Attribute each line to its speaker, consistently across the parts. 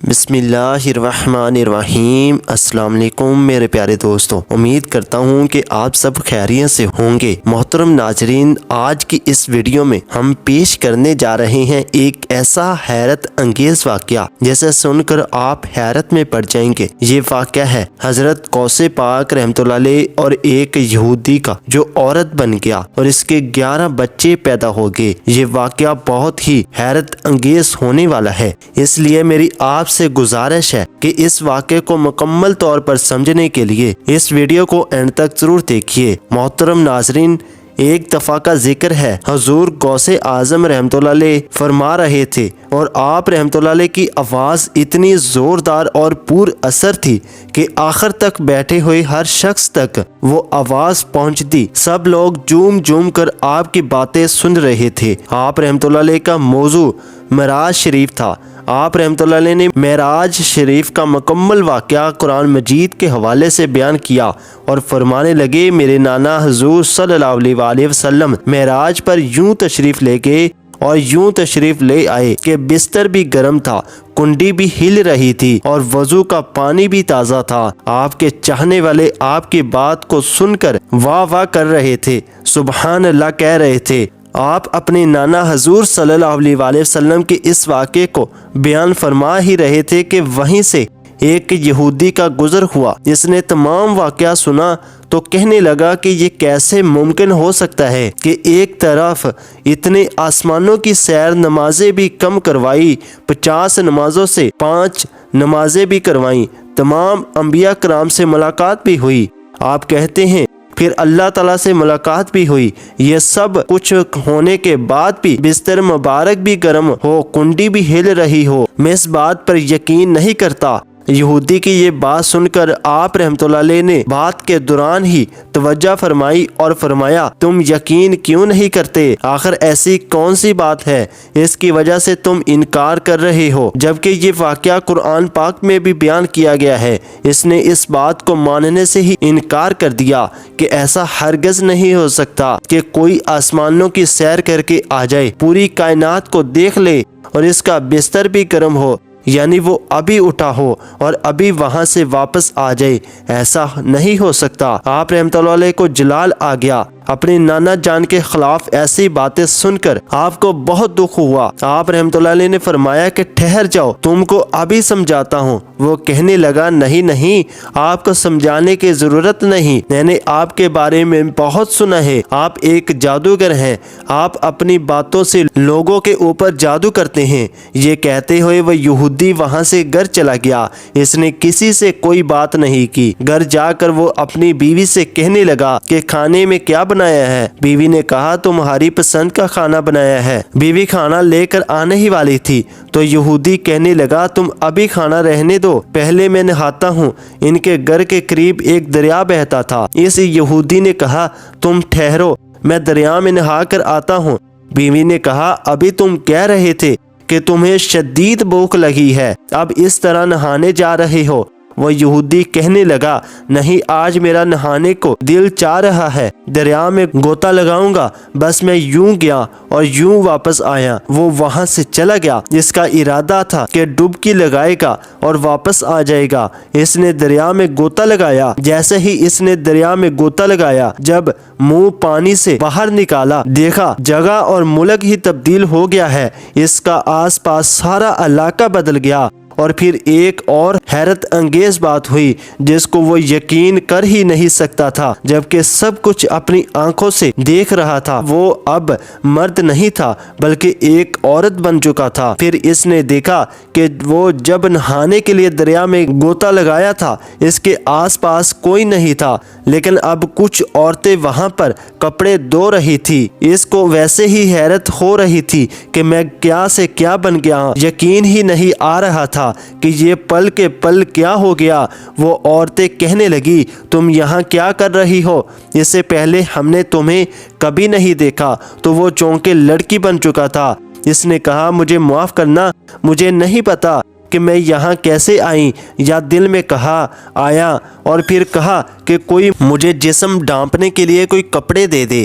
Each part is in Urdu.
Speaker 1: بسم اللہ الرحمن الرحیم۔ السلام علیکم میرے پیارے دوستوں، امید کرتا ہوں کہ آپ سب خیریت سے ہوں گے۔ محترم ناظرین، آج کی اس ویڈیو میں ہم پیش کرنے جا رہے ہیں ایک ایسا حیرت انگیز واقعہ جسے سن کر آپ حیرت میں پڑ جائیں گے۔ یہ واقعہ ہے حضرت غوث پاک رحمۃ اللہ علیہ اور ایک یہودی کا جو عورت بن گیا اور اس کے 11 بچے پیدا ہو گئے۔ یہ واقعہ بہت ہی حیرت انگیز ہونے والا ہے، اس لیے میری آپ سے گزارش ہے کہ اس واقعے کو مکمل طور پر سمجھنے کے لیے اس ویڈیو کو اینڈ تک ضرور دیکھیے۔ محترم ناظرین، ایک دفعہ کا ذکر ہے، حضور غوث اعظم رحمۃ اللہ علیہ فرما رہے تھے اور آپ رحمۃ اللہ علیہ کی آواز اتنی زوردار اور پر اثر تھی کہ آخر تک بیٹھے ہوئے ہر شخص تک وہ آواز پہنچتی۔ سب لوگ جھوم کر آپ کی باتیں سن رہے تھے۔ آپ رحمۃ اللہ علیہ کا موضوع معراج شریف تھا۔ آپ رحمۃ اللہ علیہ نے معراج شریف کا مکمل واقعہ قرآن مجید کے حوالے سے بیان کیا اور فرمانے لگے، میرے نانا حضور صلی اللہ علیہ وآلہ وسلم معراج پر یوں تشریف لے گئے اور یوں تشریف لے آئے کہ بستر بھی گرم تھا، کنڈی بھی ہل رہی تھی اور وضو کا پانی بھی تازہ تھا۔ آپ کے چاہنے والے آپ کی بات کو سن کر واہ واہ کر رہے تھے، سبحان اللہ کہہ رہے تھے۔ آپ اپنے نانا حضور صلی اللہ علیہ وآلہ وسلم کے اس واقعے کو بیان فرما ہی رہے تھے کہ وہیں سے ایک یہودی کا گزر ہوا۔ اس نے تمام واقعہ سنا تو کہنے لگا کہ یہ کیسے ممکن ہو سکتا ہے کہ ایک طرف اتنے آسمانوں کی سیر نمازیں بھی کم کروائی، 50 نمازوں سے 5 نمازیں بھی کروائیں، تمام انبیاء کرام سے ملاقات بھی ہوئی۔ آپ کہتے ہیں پھر اللہ تعالیٰ سے ملاقات بھی ہوئی۔ یہ سب کچھ ہونے کے بعد بھی بستر مبارک بھی گرم ہو، کنڈی بھی ہل رہی ہو، میں اس بات پر یقین نہیں کرتا۔ یہودی کی یہ بات سن کر آپ رحمۃ اللہ علیہ نے بات کے دوران ہی توجہ فرمائی اور فرمایا، تم یقین کیوں نہیں کرتے؟ آخر ایسی کون سی بات ہے اس کی وجہ سے تم انکار کر رہے ہو، جبکہ یہ واقعہ قرآن پاک میں بھی بیان کیا گیا ہے۔ اس نے اس بات کو ماننے سے ہی انکار کر دیا کہ ایسا ہرگز نہیں ہو سکتا کہ کوئی آسمانوں کی سیر کر کے آ جائے، پوری کائنات کو دیکھ لے اور اس کا بستر بھی گرم ہو، یعنی وہ ابھی اٹھا ہو اور ابھی وہاں سے واپس آ جائے۔ ایسا نہیں ہو سکتا۔ آپ رحمۃ اللہ علیہ کو جلال آ گیا۔ اپنے نانا جان کے خلاف ایسی باتیں سن کر آپ کو بہت دکھ ہوا۔ آپ رحمۃ اللہ علیہ نے فرمایا کہ ٹھہر جاؤ، تم کو ابھی سمجھاتا ہوں۔ وہ کہنے لگا، نہیں، آپ کو سمجھانے کی ضرورت نہیں، میں نے آپ کے بارے میں بہت سنا ہے، آپ ایک جادوگر ہیں، آپ اپنی باتوں سے لوگوں کے اوپر جادو کرتے ہیں۔ یہ کہتے ہوئے وہ یہودی وہاں سے گھر چلا گیا۔ اس نے کسی سے کوئی بات نہیں کی۔ گھر جا کر وہ اپنی بیوی سے کہنے لگا کہ کھانے میں کیا بنایا ہے؟ بیوی نے کہا، تمہاری پسند کا کھانا بنایا ہے۔ بیوی کھانا لے کر آنے ہی والی تھی تو یہودی کہنے لگا، تم ابھی کھانا رہنے دو، پہلے میں نہاتا ہوں۔ ان کے گھر کے قریب ایک دریا بہتا تھا۔ اس یہودی نے کہا، تم ٹھہرو، میں دریا میں نہا کر آتا ہوں۔ بیوی نے کہا، ابھی تم کہہ رہے تھے کہ تمہیں شدید بھوک لگی ہے، اب اس طرح نہانے جا رہے ہو۔ وہ یہودی کہنے لگا، نہیں، آج میرا نہانے کو دل چاہ رہا ہے، دریا میں غوطہ لگاؤں گا۔ بس میں یوں گیا اور یوں واپس آیا۔ وہ وہاں سے چلا گیا، جس کا ارادہ تھا کہ ڈبکی لگائے گا اور واپس آ جائے گا۔ اس نے دریا میں غوطہ لگایا۔ جیسے ہی اس نے دریا میں غوطہ لگایا، جب منہ پانی سے باہر نکالا، دیکھا جگہ اور ملک ہی تبدیل ہو گیا ہے۔ اس کا آس پاس سارا علاقہ بدل گیا۔ اور پھر ایک اور حیرت انگیز بات ہوئی جس کو وہ یقین کر ہی نہیں سکتا تھا، جبکہ سب کچھ اپنی آنکھوں سے دیکھ رہا تھا۔ وہ اب مرد نہیں تھا بلکہ ایک عورت بن چکا تھا۔ پھر اس نے دیکھا کہ وہ جب نہانے کے لیے دریا میں غوطہ لگایا تھا، اس کے آس پاس کوئی نہیں تھا، لیکن اب کچھ عورتیں وہاں پر کپڑے دھو رہی تھی۔ اس کو ویسے ہی حیرت ہو رہی تھی کہ میں کیا سے کیا بن گیا ہوں، یقین ہی نہیں آ رہا تھا کہ یہ پل کے پل کیا ہو گیا۔ وہ عورتیں کہنے لگی، تم یہاں کیا کر رہی ہو؟ اس سے پہلے ہم نے تمہیں کبھی نہیں دیکھا۔ تو وہ چونکہ لڑکی بن چکا تھا۔ اس نے کہا، مجھے معاف کرنا، مجھے نہیں پتا کہ میں یہاں کیسے آئی، یا دل میں کہا آیا، اور پھر کہا کہ کوئی مجھے جسم ڈھانپنے کے لیے کوئی کپڑے دے دے۔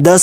Speaker 1: 10